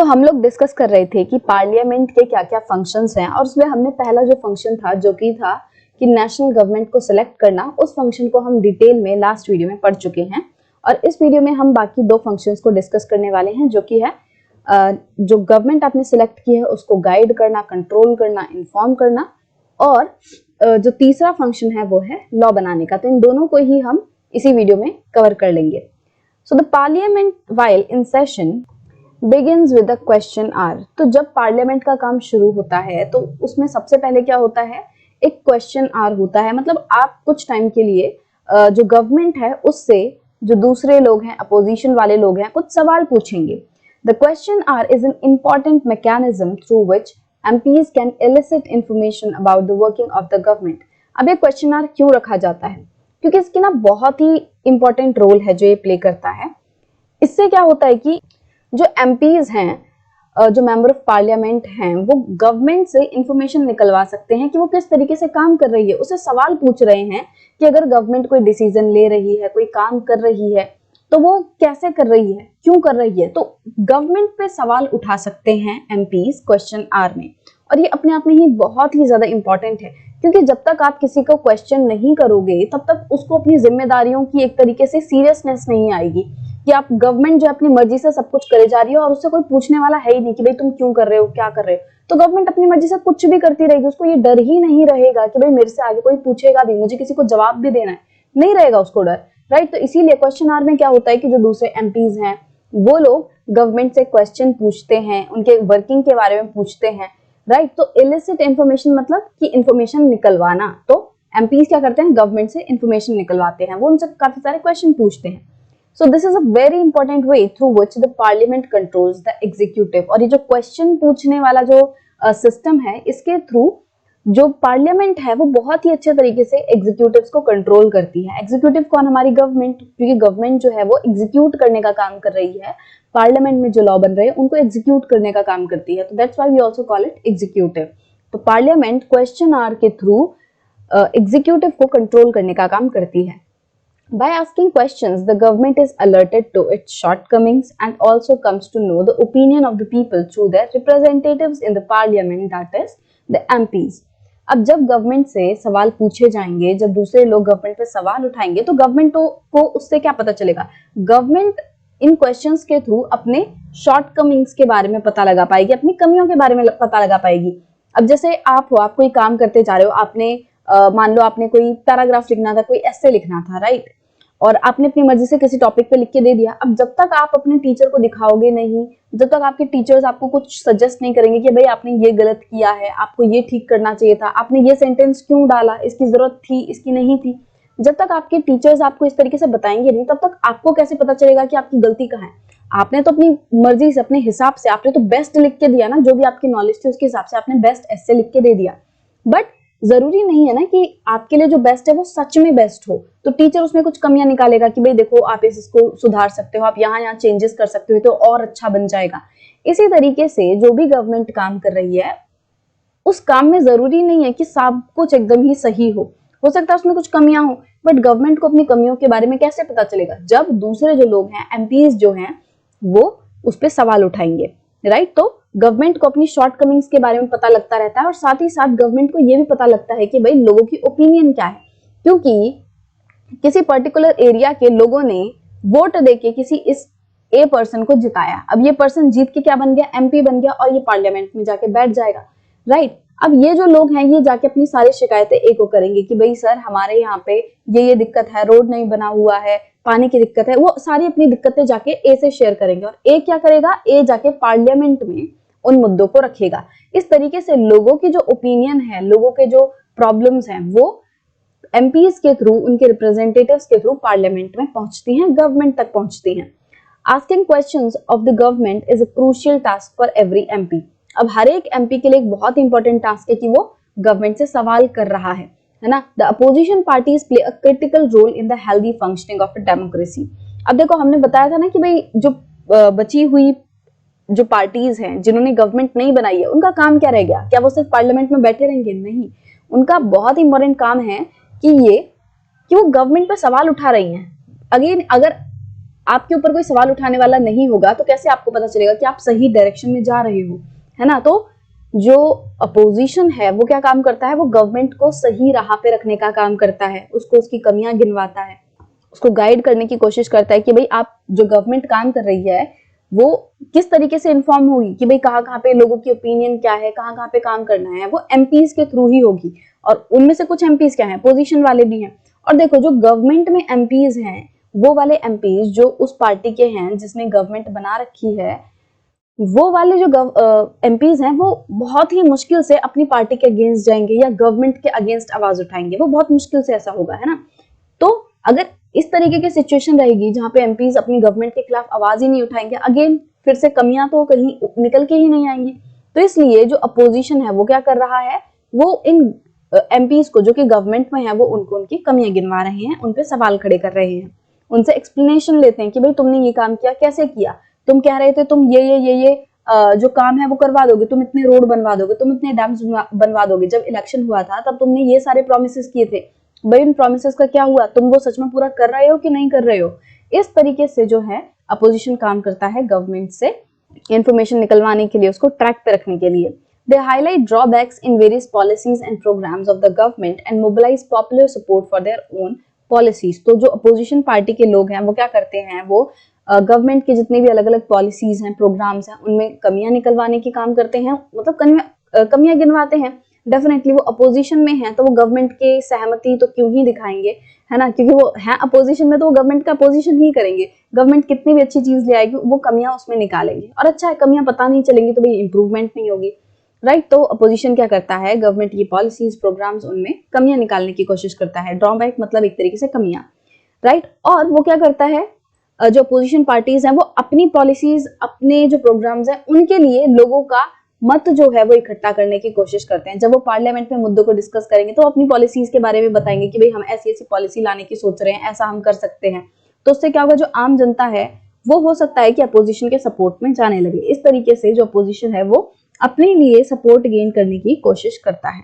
हम लोग डिस्कस कर रहे थे कि पार्लियामेंट के क्या क्या फंक्शंस हैं, और उसमें हमने पहला जो फंक्शन था जो कि नेशनल गवर्नमेंट को सिलेक्ट करना, उस फंक्शन को हम डिटेल में लास्ट वीडियो में पढ़ चुके हैं। और इस वीडियो में हम बाकी दो फंक्शंस को डिस्कस करने वाले हैं, जो कि है जो गवर्नमेंट आपने सिलेक्ट की है उसको गाइड करना, कंट्रोल करना, इन्फॉर्म करना, और जो तीसरा फंक्शन है वो है लॉ बनाने का। तो इन दोनों को ही हम इसी वीडियो में कवर कर लेंगे। So the parliament while in session begins with the question hour. तो जब पार्लियामेंट का काम शुरू होता है तो उसमें सबसे पहले क्या होता है, एक क्वेश्चन आवर होता है। मतलब आप कुछ टाइम के लिए जो गवर्नमेंट है उससे जो दूसरे लोग हैं, अपोजिशन वाले लोग हैं, कुछ सवाल पूछेंगे। The question our is an important mechanism through which MPs can elicit information about the working of the government। अब ये क्वेश्चन आवर क्यों रखा जाता है? क्योंकि इसकी ना बहुत ही इंपॉर्टेंट रोल है जो ये प्ले करता है। इससे क्या होता है कि जो MPs हैं, जो मेंबर ऑफ पार्लियामेंट हैं, वो गवर्नमेंट से इंफॉर्मेशन निकलवा सकते हैं कि वो किस तरीके से काम कर रही है। उससे सवाल पूछ रहे हैं कि अगर गवर्नमेंट कोई डिसीजन ले रही है, कोई काम कर रही है, तो वो कैसे कर रही है, क्यों कर रही है। तो गवर्नमेंट पे सवाल उठा सकते हैं MPs क्वेश्चन आवर में। और ये अपने आप में ही बहुत ही ज्यादा इंपॉर्टेंट है, क्योंकि जब तक आप किसी को क्वेश्चन नहीं करोगे तब तक उसको अपनी जिम्मेदारियों की एक तरीके से सीरियसनेस नहीं आएगी कि आप गवर्नमेंट जो अपनी मर्जी से सब कुछ करे जा रही है और उससे कोई पूछने वाला है ही नहीं कि भाई तुम क्यों कर रहे हो, क्या कर रहे हो। तो गवर्नमेंट अपनी मर्जी से कुछ भी करती रहेगी, उसको ये डर ही नहीं रहेगा कि भाई मेरे से आगे कोई पूछेगा भी, मुझे किसी को जवाब भी देना है, नहीं रहेगा उसको डर, राइट। तो इसीलिए क्वेश्चन आवर में क्या होता है कि जो दूसरे MPs हैं वो लोग गवर्नमेंट से क्वेश्चन पूछते हैं, उनके वर्किंग के बारे में पूछते हैं, राइट। तो इलिसिट इंफॉर्मेशन मतलब कि इंफॉर्मेशन निकलवाना। तो MPs क्या करते हैं, गवर्नमेंट से इंफॉर्मेशन निकलवाते हैं, वो उनसे काफी सारे क्वेश्चन पूछते हैं। So this is a very important way through which the parliament controls the executive। और ये जो क्वेश्चन पूछने वाला जो सिस्टम है, इसके थ्रू जो पार्लियामेंट है वो बहुत ही अच्छे तरीके से एग्जीक्यूटिव्स को कंट्रोल करती है। एग्जीक्यूटिव कौन? हमारी गवर्नमेंट, क्योंकि गवर्नमेंट जो है वो एग्जीक्यूट करने का काम कर रही है। पार्लियामेंट में जो लॉ बन रहे हैं उनको एग्जीक्यूट करने का काम करती है। तो that's why we also call it executive. तो पार्लियामेंट क्वेश्चन आवर के थ्रू एग्जीक्यूटिव को कंट्रोल करने का काम करती है। By asking questions, the government is alerted to its shortcomings and also comes to know the opinion of the people through their representatives in the parliament, that is the MPs। अब जब government से सवाल पूछे जाएंगे, जब दूसरे लोग government पे सवाल उठाएंगे, तो गवर्नमेंट को उससे क्या पता चलेगा? गवर्नमेंट इन क्वेश्चंस के थ्रू अपने शॉर्टकमिंग्स के बारे में पता लगा पाएगी, अपनी कमियों के बारे में पता लगा पाएगी। अब जैसे आप हो, आप कोई काम करते जा रहे हो, आपने मान लो आपने कोई पैराग्राफ लिखना था, कोई एस्से लिखना था, राइट, और आपने अपनी मर्जी से किसी टॉपिक पे लिख के दे दिया। अब जब तक आप अपने टीचर को दिखाओगे नहीं, जब तक आपके टीचर्स आपको कुछ सजेस्ट नहीं करेंगे कि भाई आपने ये गलत किया है, आपको ये ठीक करना चाहिए था, आपने ये सेंटेंस क्यों डाला, इसकी जरूरत थी, इसकी नहीं थी, जब तक आपके टीचर्स आपको इस तरीके से बताएंगे नहीं, तब तक आपको कैसे पता चलेगा कि आपकी गलती कहाँ है। आपने तो अपनी मर्जी से, अपने हिसाब से, आपने तो बेस्ट लिख के दिया ना, जो भी आपकी नॉलेज थी उसके हिसाब से आपने बेस्ट ऐसे लिख के दे दिया। बट जरूरी नहीं है ना कि आपके लिए जो बेस्ट है वो सच में बेस्ट हो। तो टीचर उसमें कुछ कमियां निकालेगा कि भाई देखो आप इसको सुधार सकते हो, आप यहाँ चेंजेस कर सकते हो, तो और अच्छा बन जाएगा। इसी तरीके से जो भी गवर्नमेंट काम कर रही है, उस काम में जरूरी नहीं है कि सब कुछ एकदम ही सही हो सकता है उसमें कुछ कमियां हो, बट गवर्नमेंट को अपनी कमियों के बारे में कैसे पता चलेगा? जब दूसरे जो लोग हैं, MPs जो हैं, वो उस पर सवाल उठाएंगे, राइट। तो गवर्नमेंट को अपनी शॉर्टकमिंग्स के बारे में पता लगता रहता है, और साथ ही साथ गवर्नमेंट को यह भी पता लगता है कि भाई लोगों की ओपिनियन क्या है, क्योंकि किसी पर्टिकुलर एरिया के लोगों ने वोट देके किसी इस A पर्सन को जिताया। अब ये पर्सन जीत के क्या बन गया? MP बन गया, और ये पार्लियामेंट में जाके बैठ जाएगा, राइट। अब ये जो लोग हैं ये जाके अपनी सारी शिकायतें A को करेंगे कि भाई सर हमारे यहाँ पे ये दिक्कत है, रोड नहीं बना हुआ है, पानी की दिक्कत है। वो सारी अपनी दिक्कतें जाके A से शेयर करेंगे, और A क्या करेगा? A जाके पार्लियामेंट में उन मुद्दों को रखेगा। इस तरीके से लोगों की जो ओपिनियन है, लोगों के जो प्रॉब्लम्स हैं, वो MPs के थ्रू, उनके रिप्रेजेंटेटिव्स के थ्रू पार्लियामेंट में पहुंचती हैं, गवर्नमेंट तक पहुंचती हैं। Asking questions of the government is a crucial task for every MP। अब हर एक MP के लिए एक बहुत इंपॉर्टेंट टास्क है कि वो गवर्नमेंट से सवाल कर रहा है ना। The opposition parties play a critical role in the healthy functioning of a democracy. अब देखो हमने बताया था ना कि भाई जो बची हुई जो पार्टीज हैं जिन्होंने गवर्नमेंट नहीं बनाई है, उनका काम क्या रह गया? क्या वो सिर्फ पार्लियामेंट में बैठे रहेंगे? नहीं, उनका बहुत इंपॉर्टेंट काम है कि वो गवर्नमेंट पर सवाल उठा रही हैं। अगेन, अगर आपके ऊपर कोई सवाल उठाने वाला नहीं होगा तो कैसे आपको पता चलेगा कि आप सही डायरेक्शन में जा रहे हो, है ना। तो जो अपोजिशन है वो क्या काम करता है, वो गवर्नमेंट को सही राह पे रखने का काम करता है, उसको उसकी कमियां गिनवाता है, उसको गाइड करने की कोशिश करता है कि भाई आप जो गवर्नमेंट काम कर रही है वो किस तरीके से इन्फॉर्म होगी कि भाई कहाँ कहाँ पे लोगों की ओपिनियन क्या है, कहाँ कहाँ पे काम करना है, वो एमपीज के थ्रू ही होगी। और उनमें से कुछ एमपीज क्या है, पोजीशन वाले भी हैं। और देखो जो गवर्नमेंट में एमपीज हैं वो वाले एमपीज जो उस पार्टी के हैं जिसने गवर्नमेंट बना रखी है, वो वाले जो एमपीज हैं वो बहुत ही मुश्किल से अपनी पार्टी के अगेंस्ट जाएंगे या गवर्नमेंट के अगेंस्ट आवाज उठाएंगे, वो बहुत मुश्किल से ऐसा होगा, है ना। तो अगर इस तरीके की सिचुएशन रहेगी जहां पे एमपीज अपनी गवर्नमेंट के खिलाफ आवाज ही नहीं उठाएंगे, अगेन फिर से कमियां तो कहीं निकल के ही नहीं आएंगी। तो इसलिए जो अपोजिशन है वो क्या कर रहा है, वो इन एमपीज को जो कि गवर्नमेंट में है वो उनको उनकी कमियां गिनवा रहे हैं, उन पे सवाल खड़े कर रहे हैं, उनसे एक्सप्लेनेशन लेते हैं कि भाई तुमने ये काम किया, कैसे किया, तुम कह रहे थे तुम ये जो काम है वो करवा दोगे, तुम इतने रोड बनवा दोगे, तुम इतने डैम्स बनवा दोगे, जब इलेक्शन हुआ था तब तुमने ये सारे प्रोमिस किए थे, भाई उन प्रोमिस का क्या हुआ, तुम वो सच में पूरा कर रहे हो कि नहीं कर रहे हो। इस तरीके से जो है अपोजिशन काम करता है गवर्नमेंट से इंफॉर्मेशन निकलवाने के लिए, उसको ट्रैक पे रखने के लिए। They highlight drawbacks in various policies and programs of the government and mobilize popular support for their own policies। तो जो अपोजिशन पार्टी के लोग हैं वो क्या करते हैं, वो गवर्नमेंट के जितने भी अलग अलग पॉलिसीज हैं, प्रोग्राम्स हैं, उनमें कमियां निकलवाने की काम करते हैं, मतलब कमियां गिनवाते हैं। डेफिनेटली वो अपोजिशन में है तो वो गवर्नमेंट के सहमति तो क्यों ही दिखाएंगे, है ना, क्योंकि वो है अपोजिशन में तो वो गवर्नमेंट का अपोजिशन ही करेंगे। गवर्नमेंट कितनी भी अच्छी चीज ले आएगी वो कमियां उसमें निकालेंगे, और अच्छा है कमियां पता नहीं चलेंगी तो भाई इंप्रूवमेंट नहीं होगी, राइट। तो अपोजिशन क्या करता है, गवर्नमेंट की पॉलिसीज प्रोग्राम्स उनमें कमियां निकालने की कोशिश करता है। ड्रॉबैक मतलब एक तरीके से कमियां, राइट। और वो क्या करता है, जो अपोजिशन पार्टीज हैं वो अपनी पॉलिसीज, अपने जो प्रोग्राम्स हैं उनके लिए लोगों का मत जो है वो इकट्ठा करने की कोशिश करते हैं। जब वो पार्लियामेंट में मुद्दों को डिस्कस करेंगे तो अपनी पॉलिसीज के बारे में बताएंगे कि भाई हम ऐसी ऐसी पॉलिसी लाने की सोच रहे हैं, ऐसा हम कर सकते हैं। तो उससे क्या होगा, जो आम जनता है वो हो सकता है कि अपोजिशन के सपोर्ट में जाने लगे। इस तरीके से जो अपोजिशन है वो अपने लिए सपोर्ट गेन करने की कोशिश करता है।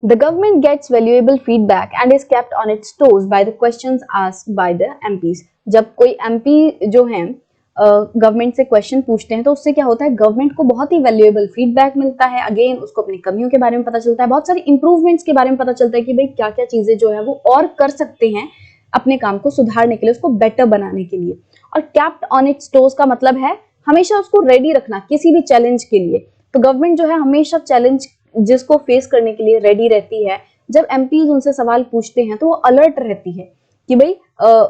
The government gets valuable feedback and is kept on its toes by the questions asked by the MPs। जब कोई MP जो हैं गवर्नमेंट से क्वेश्चन पूछते हैं तो उससे क्या होता है, गवर्नमेंट को बहुत ही वैल्यूएबल फीडबैक मिलता है। अगेन उसको अपनी कमियों के बारे में पता चलता है, बहुत सारी इंप्रूवमेंट्स के बारे में पता चलता है कि भाई क्या क्या चीजें जो है वो और कर सकते हैं अपने काम को सुधारने के लिए, उसको बेटर बनाने के लिए। और कैप्ट ऑन इट्स टोज का मतलब है हमेशा उसको रेडी रखना किसी भी चैलेंज के लिए। तो गवर्नमेंट जो है हमेशा चैलेंज जिसको फेस करने के लिए रेडी रहती है। जब एमपीज उनसे सवाल पूछते हैं तो वो अलर्ट रहती है कि भाई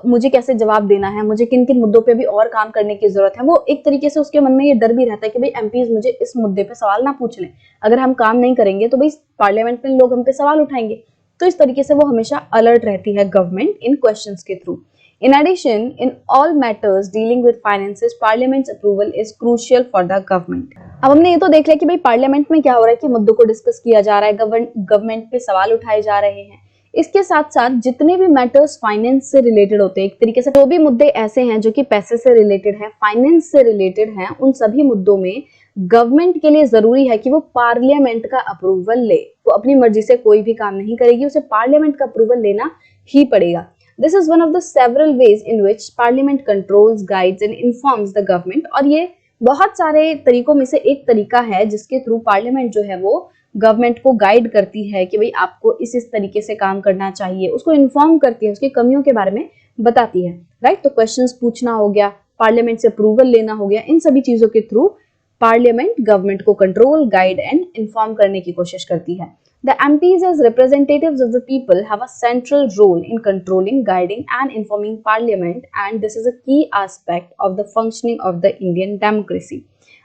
मुझे कैसे जवाब देना है, मुझे किन किन मुद्दों पे भी और काम करने की जरूरत है। वो एक तरीके से उसके मन में ये डर भी रहता है कि भाई एमपीज मुझे इस मुद्दे पे सवाल ना पूछ लें, अगर हम काम नहीं करेंगे तो भाई पार्लियामेंट में लोग हम पे सवाल उठाएंगे। तो इस तरीके से वो हमेशा अलर्ट रहती है गवर्नमेंट इन क्वेश्चंस के through. In addition, in all matters dealing with finances, Parliament's approval is crucial for the government। अब हमने ये तो देख लिया कि भाई पार्लियामेंट में क्या हो रहा है कि मुद्दों को डिस्कस किया जा रहा है, गवर्नमेंट पे सवाल उठाए जा रहे हैं। इसके साथ साथ जितने भी मैटर्स फाइनेंस से रिलेटेड होते हैं, एक तरीके से जो भी मुद्दे ऐसे हैं जो कि पैसे से रिलेटेड है, फाइनेंस से रिलेटेड हैं, उन सभी मुद्दों में गवर्नमेंट के लिए जरूरी है कि वो पार्लियामेंट का अप्रूवल ले। वो अपनी मर्जी से कोई भी काम नहीं करेगी, उसे पार्लियामेंट का अप्रूवल लेना ही पड़ेगा। This is one of the several ways in which Parliament controls, guides and informs the government। और ये बहुत सारे तरीकों में से एक तरीका है जिसके थ्रू पार्लियामेंट जो है वो गवर्नमेंट को गाइड करती है कि भाई आपको इस तरीके से काम करना चाहिए, उसको इन्फॉर्म करती है, उसकी कमियों के बारे में बताती है, राइट। तो क्वेश्चंस पूछना हो गया, पार्लियामेंट से अप्रूवल लेना हो गया, इन सभी चीजों के थ्रू पार्लियामेंट गवर्नमेंट को कंट्रोल, गाइड एंड इन्फॉर्म करने की कोशिश करती है। The MPs as representatives of the people have a central role in controlling, guiding and informing Parliament, and this is a key aspect of the functioning of the Indian democracy।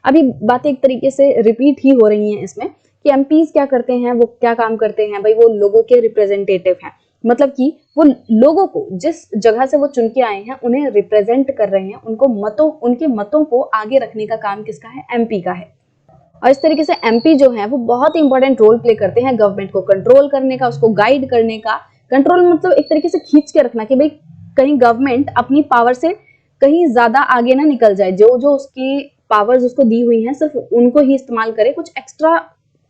अभी बातें एक तरीके से रिपीट ही हो रही हैं इसमें कि MPs क्या करते हैं, वो क्या काम करते हैं, भाई वो लोगों के रिप्रेजेंटेटिव हैं, मतलब कि वो लोगों को जिस जगह से वो चुन के आए हैं उन्हें रिप्रेजेंट कर रहे हैं, उनके मतों को आगे रखने का काम किसका है, MP का है। और इस तरीके से एमपी जो है वो बहुत इंपॉर्टेंट रोल प्ले करते हैं गवर्नमेंट को कंट्रोल करने का, उसको गाइड करने का। कंट्रोल मतलब एक तरीके से खींच के रखना कि भाई कहीं गवर्नमेंट अपनी पावर से कहीं ज्यादा आगे ना निकल जाए, जो जो उसकी पावर्स उसको दी हुई हैं सिर्फ उनको ही इस्तेमाल करे, कुछ एक्स्ट्रा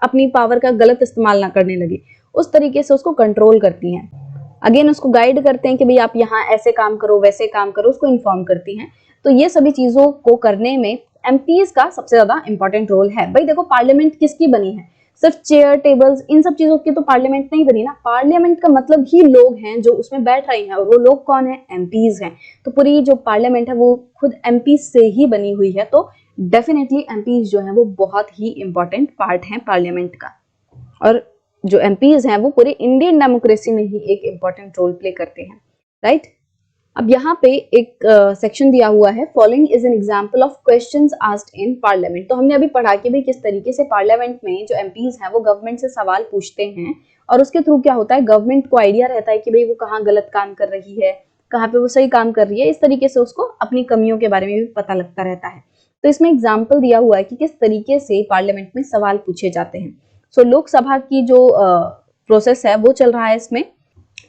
अपनी पावर का गलत इस्तेमाल ना करने लगे, उस तरीके से उसको कंट्रोल करती हैं। अगेन उसको गाइड करते हैं कि भाई आप यहाँ ऐसे काम करो, वैसे काम करो, उसको इन्फॉर्म करती हैं। तो ये सभी चीजों को करने में एमपीज का सबसे ज्यादा इंपॉर्टेंट रोल है। भाई देखो पार्लियामेंट किसकी बनी है, सिर्फ चेयर टेबल्स इन सब चीजों की तो पार्लियामेंट नहीं बनी ना। पार्लियामेंट का मतलब ही लोग हैं जो उसमें बैठ रहे हैं, और वो लोग कौन है, एमपीज हैं। तो पूरी जो पार्लियामेंट है वो खुद एमपीज से ही बनी हुई है। तो डेफिनेटली एमपीज जो है वो बहुत ही इंपॉर्टेंट पार्ट है पार्लियामेंट का, और जो एमपीज हैं वो पूरे इंडियन डेमोक्रेसी में ही एक इंपॉर्टेंट रोल प्ले करते हैं, राइट। अब यहाँ पे एक सेक्शन दिया हुआ है, following is an example of questions asked in parliament. तो हमने अभी पढ़ा कि भाई किस तरीके से पार्लियामेंट में जो एमपीज हैं वो गवर्नमेंट से सवाल पूछते हैं, और उसके थ्रू क्या होता है, गवर्नमेंट को आइडिया रहता है कि भाई वो कहाँ गलत काम कर रही है, कहाँ पे वो सही काम कर रही है। इस तरीके से उसको अपनी कमियों के बारे में भी पता लगता रहता है। तो इसमें एग्जाम्पल दिया हुआ है कि किस तरीके से पार्लियामेंट में सवाल पूछे जाते हैं। सो लोकसभा की जो प्रोसेस है वो चल रहा है इसमें।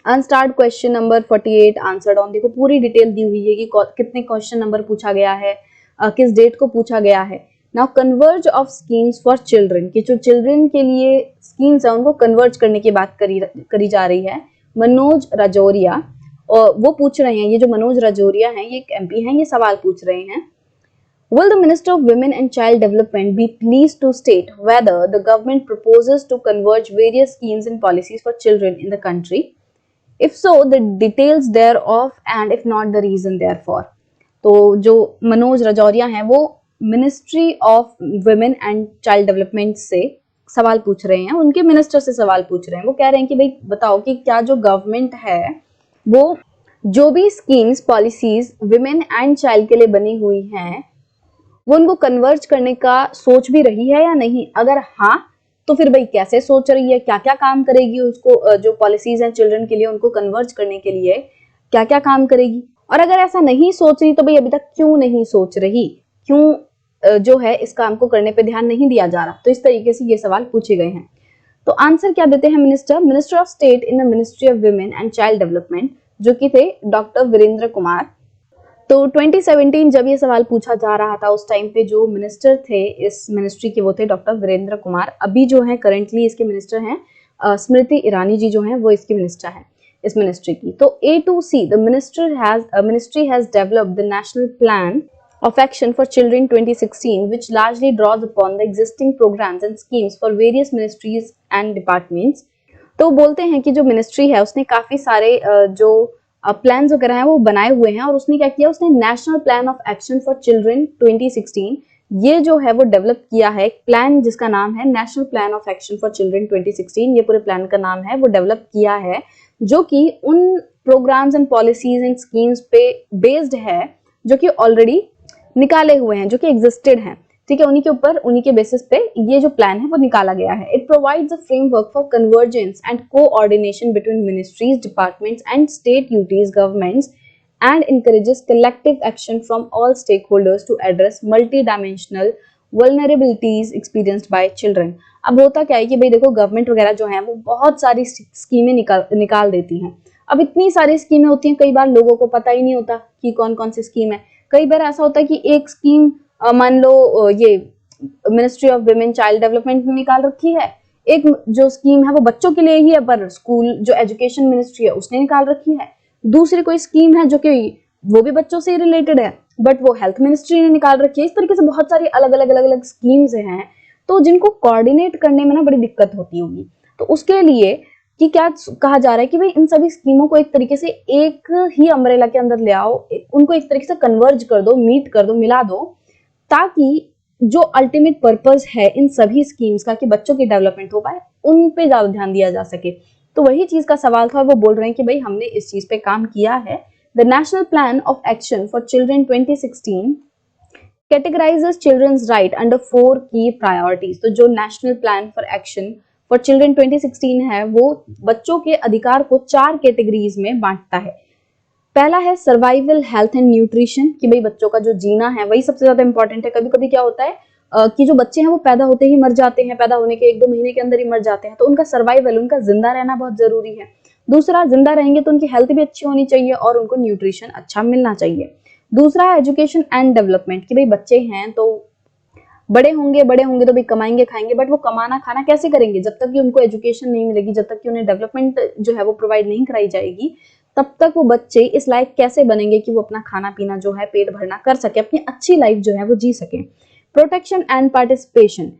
Unstarred question number 48 answered on, देखो पूरी डिटेल दी हुई है कि कितने क्वेश्चन नंबर पूछा गया है, किस डेट को पूछा गया है। Now converse of schemes for children, कि जो चिल्ड्रन के लिए स्कीम्स है उनको कन्वर्ज करने की बात करी जा रही है। मनोज राजौरिया, और वो पूछ रहे हैं, ये जो मनोज राजौरिया हैं ये एक एमपी हैं, ये सवाल पूछ रहे हैं। Will the Minister of Women and Child Development be pleased to state whether the government proposes to converge various schemes and policies for children in the country? If so, the details thereof, and if not, the reason therefore. तो जो मनोज राजौरिया हैं वो ministry of women and child development से सवाल पूछ रहे हैं, उनके मिनिस्टर से सवाल पूछ रहे हैं। वो कह रहे हैं कि भाई बताओ कि क्या जो गवर्नमेंट है वो जो भी schemes policies women and child के लिए बनी हुई हैं वो उनको कन्वर्ज करने का सोच भी रही है या नहीं। अगर हाँ तो फिर भाई कैसे सोच रही है, क्या क्या काम करेगी, उसको जो पॉलिसीज हैं चिल्ड्रन के लिए उनको कन्वर्ज करने के लिए क्या क्या काम करेगी। और अगर ऐसा नहीं सोच रही तो भाई अभी तक क्यों नहीं सोच रही, क्यों जो है इस काम को करने पे ध्यान नहीं दिया जा रहा। तो इस तरीके से ये सवाल पूछे गए हैं। तो आंसर क्या देते हैं minister of state in the ministry of women and child development, जो कि थे डॉक्टर वीरेंद्र कुमार। तो 2017 जब ये सवाल पूछा जा रहा था उस टाइम पे जो मिनिस्टर थे इस मिनिस्ट्री के वो थे डॉक्टर वीरेंद्र कुमार। अभी जो है करंटली इसके मिनिस्टर हैं स्मृति ईरानी जी, जो हैं वो इसकी मिनिस्टर हैं इस मिनिस्ट्री की। तो A to C, the ministry has developed the national plan of action for children 2016, which largely draws upon the existing programs and schemes for various ministries and departments. तो बोलते हैं कि जो मिनिस्ट्री है उसने काफी सारे जो प्लान्स वगैरह हैं वो बनाए हुए हैं, और उसने क्या किया, उसने national plan of action for children 2016 ये जो है वो डेवलप किया है, एक प्लान जिसका नाम है national plan of action for children 2016। ये पूरे प्लान का नाम है, वो डेवलप किया है जो कि उन programs and policies and schemes पे बेस्ड है जो कि ऑलरेडी निकाले हुए हैं, जो कि एग्जिस्टेड हैं, ठीक है। उन्हीं के ऊपर, उन्हीं के बेसिस पे ये जो प्लान है वो निकाला गया है। It provides a framework for convergence and coordination between ministries, departments and state UTs governments and encourages collective action from all stakeholders to address multi-dimensional vulnerabilities experienced by children। अब होता क्या है कि भाई देखो गवर्नमेंट वगैरह जो है वो बहुत सारी स्कीमें निकाल देती हैं। अब इतनी सारी स्कीमें होती हैं, कई बार लोगों को पता ही नहीं होता कि कौन कौन सी स्कीम है। कई बार ऐसा होता है कि एक स्कीम मान लो ये ministry of women child development ने निकाल रखी है, एक जो स्कीम है वो बच्चों के लिए ही है पर स्कूल जो एजुकेशन मिनिस्ट्री है उसने निकाल रखी है। दूसरी कोई स्कीम है जो कि वो भी बच्चों से रिलेटेड है बट वो हेल्थ मिनिस्ट्री ने निकाल रखी है। इस तरीके से बहुत सारी अलग अलग स्कीम्स हैं, तो जिनको कोऑर्डिनेट करने में ना बड़ी दिक्कत होती होगी। तो उसके लिए कि क्या कहा जा रहा है कि भाई इन सभी स्कीमों को एक तरीके से एक ही अम्ब्रेला के अंदर ले आओ, उनको एक तरीके से कन्वर्ज कर दो, मीट कर दो, मिला दो, ताकि जो अल्टीमेट पर्पस है इन सभी स्कीम्स का कि बच्चों की डेवलपमेंट हो पाए, उन पे ज्यादा ध्यान दिया जा सके। तो वही चीज का सवाल था, वो बोल रहे हैं कि भाई हमने इस चीज पे काम किया है। The national plan of action for children 2016 categorizes children's right under 4 key priorities। तो जो national plan for action for children 2016 है वो बच्चों के अधिकार को 4 कैटेगरीज में बांटता है। पहला है सर्वाइवल, हेल्थ एंड न्यूट्रिशन, कि भाई बच्चों का जो जीना है वही सबसे ज्यादा इंपॉर्टेंट है। कभी कभी क्या होता है कि जो बच्चे हैं वो पैदा होते ही मर जाते हैं, पैदा होने के 1-2 महीने के अंदर ही मर जाते हैं, तो उनका सर्वाइवल, उनका जिंदा रहना बहुत जरूरी है। दूसरा, जिंदा रहेंगे तो उनकी हेल्थ भी अच्छी होनी चाहिए और उनको न्यूट्रिशन अच्छा मिलना चाहिए। दूसरा है एजुकेशन एंड डेवलपमेंट, कि भाई बच्चे हैं तो बड़े होंगे तो भाई कमाएंगे खाएंगे, बट वो कमाना खाना कैसे करेंगे जब तक कि उनको एजुकेशन नहीं मिलेगी, जब तक कि उन्हें डेवलपमेंट जो है वो प्रोवाइड नहीं कराई जाएगी, तब तक वो बच्चे इस लायक कैसे बनेंगे कि वो अपना खाना पीना जो है पेट भरना कर सके, अपनी अच्छी लाइफ जो है वो जी सके। प्रोटेक्शन एंड पार्टिसिपेशन,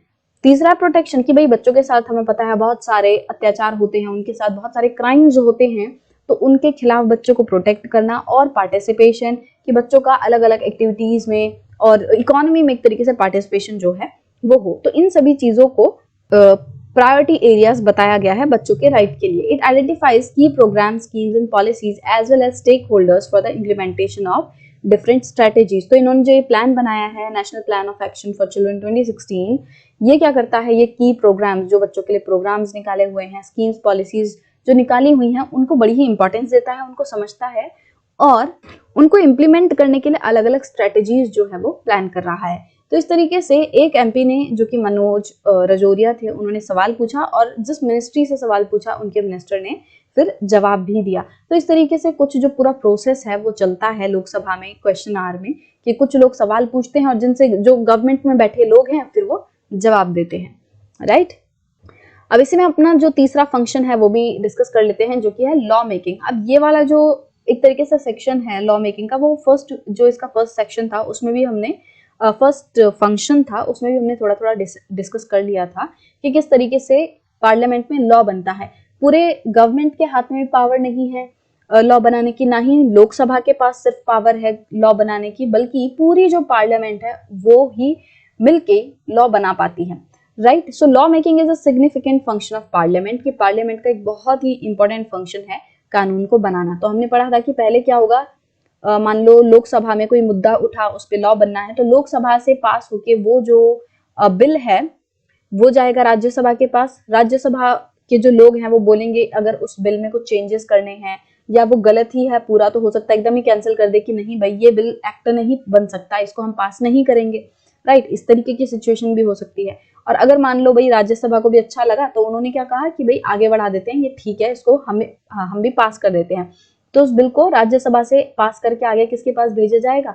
तीसरा प्रोटेक्शन कि भाई बच्चों के साथ हमें पता है बहुत सारे अत्याचार होते हैं, उनके साथ बहुत सारे क्राइम्स होते हैं, तो उनके खिलाफ बच्चों को प्रोटेक्ट करना। और पार्टिसिपेशन कि बच्चों का अलग अलग एक्टिविटीज में और इकोनॉमी में एक तरीके से पार्टिसिपेशन जो है वो हो। तो इन सभी चीजों को प्रायोरिटी एरियाज बताया गया है बच्चों के राइट के लिए। It identifies key program schemes and policies as well as stakeholders for the implementation of different strategies. तो इन्होंने जो ये प्लान बनाया है national plan of action for children 2016, ये क्या करता है, ये की प्रोग्राम्स जो बच्चों के लिए प्रोग्राम्स निकाले हुए हैं, स्कीम्स पॉलिसीज जो निकाली हुई हैं, उनको बड़ी ही इंपॉर्टेंस देता है, उनको समझता है और उनको इम्प्लीमेंट करने के लिए अलग अलग स्ट्रेटेजीज जो है वो प्लान कर रहा है। तो इस तरीके से एक एमपी ने जो कि मनोज रजौरिया थे, उन्होंने सवाल पूछा और जिस मिनिस्ट्री से सवाल पूछा उनके मिनिस्टर ने फिर जवाब भी दिया। तो इस तरीके से कुछ जो पूरा प्रोसेस है वो चलता है लोकसभा में क्वेश्चन आवर में, कि कुछ लोग सवाल पूछते हैं और जिनसे जो गवर्नमेंट में बैठे लोग हैं फिर वो जवाब देते हैं, राइट। अब इसी में अपना जो तीसरा फंक्शन है वो भी डिस्कस कर लेते हैं, जो कि है लॉ मेकिंग। अब ये वाला जो एक तरीके से सेक्शन है लॉ मेकिंग का, वो फर्स्ट जो इसका फर्स्ट सेक्शन था उसमें भी हमने फर्स्ट फंक्शन था उसमें भी हमने थोड़ा थोड़ा डिस्कस कर लिया था कि किस तरीके से पार्लियामेंट में लॉ बनता है। पूरे गवर्नमेंट के हाथ में पावर नहीं है लॉ बनाने की, ना ही लोकसभा के पास सिर्फ पावर है लॉ बनाने की, बल्कि पूरी जो पार्लियामेंट है वो ही मिलके लॉ बना पाती है, right. So law making is a significant function of parliament, कि पार्लियामेंट का एक बहुत ही इंपॉर्टेंट फंक्शन है कानून को बनाना। तो हमने पढ़ा था कि पहले क्या होगा, मान लो लोकसभा में कोई मुद्दा उठा, उस पर लॉ बनना है, तो लोकसभा से पास होके वो जो बिल है वो जाएगा राज्यसभा के पास। राज्यसभा के जो लोग हैं वो बोलेंगे अगर उस बिल में कुछ चेंजेस करने हैं या वो गलत ही है पूरा, तो हो सकता है एकदम ही कैंसिल कर दे कि नहीं भाई ये बिल एक्ट नहीं बन सकता, इसको हम पास नहीं करेंगे, राइट। इस तरीके की सिचुएशन भी हो सकती है। और अगर मान लो भाई राज्यसभा को भी अच्छा लगा तो उन्होंने क्या कहा कि भाई आगे बढ़ा देते हैं, ये ठीक है, इसको हम भी पास कर देते हैं। तो उस बिल को राज्यसभा से पास करके आगे किसके पास भेजा जाएगा,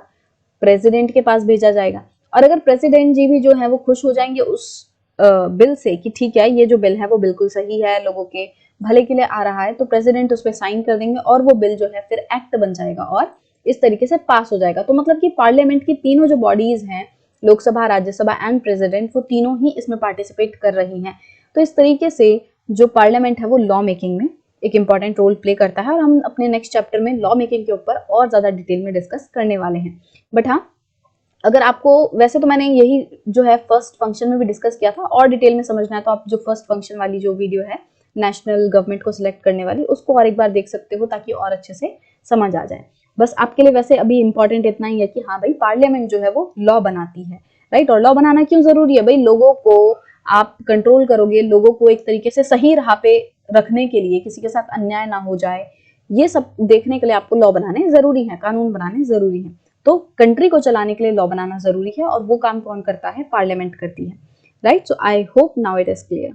प्रेसिडेंट के पास भेजा जाएगा। और अगर प्रेसिडेंट जी भी जो है वो खुश हो जाएंगे उस बिल से कि ठीक है ये जो बिल है वो बिल्कुल सही है, लोगों के भले के लिए आ रहा है, तो प्रेसिडेंट उस पर साइन कर देंगे और वो बिल जो है फिर एक्ट बन जाएगा और इस तरीके से पास हो जाएगा। तो मतलब कि पार्लियामेंट की तीनों जो बॉडीज हैं, लोकसभा, राज्यसभा एंड प्रेसिडेंट, वो तीनों ही इसमें पार्टिसिपेट कर रही हैं। तो इस तरीके से जो पार्लियामेंट है वो लॉ मेकिंग में एक इंपॉर्टेंट रोल प्ले करता है और हम अपने नेक्स्ट चैप्टर में लॉ मेकिंग के ऊपर और ज्यादा डिटेल में डिस्कस करने वाले हैं। बट हाँ, अगर आपको, वैसे तो मैंने यही जो है फर्स्ट फंक्शन में भी डिस्कस किया था, और डिटेल में समझना है तो आप जो फर्स्ट फंक्शन वाली जो वीडियो है नेशनल गवर्नमेंट को सिलेक्ट करने वाली, उसको और एक बार देख सकते हो ताकि और अच्छे से समझ आ जाए। बस आपके लिए वैसे अभी इंपॉर्टेंट इतना ही है कि हाँ भाई पार्लियामेंट जो है वो लॉ बनाती है, राइट। और लॉ बनाना क्यों जरूरी है भाई, लोगों को आप कंट्रोल करोगे, लोगों को एक तरीके से सही राह पे रखने के लिए, किसी के साथ अन्याय ना हो जाए, ये सब देखने के लिए आपको लॉ बनाने जरूरी है, कानून बनाने जरूरी है। तो कंट्री को चलाने के लिए लॉ बनाना जरूरी है और वो काम कौन करता है, पार्लियामेंट करती है, right. So I hope now it is clear.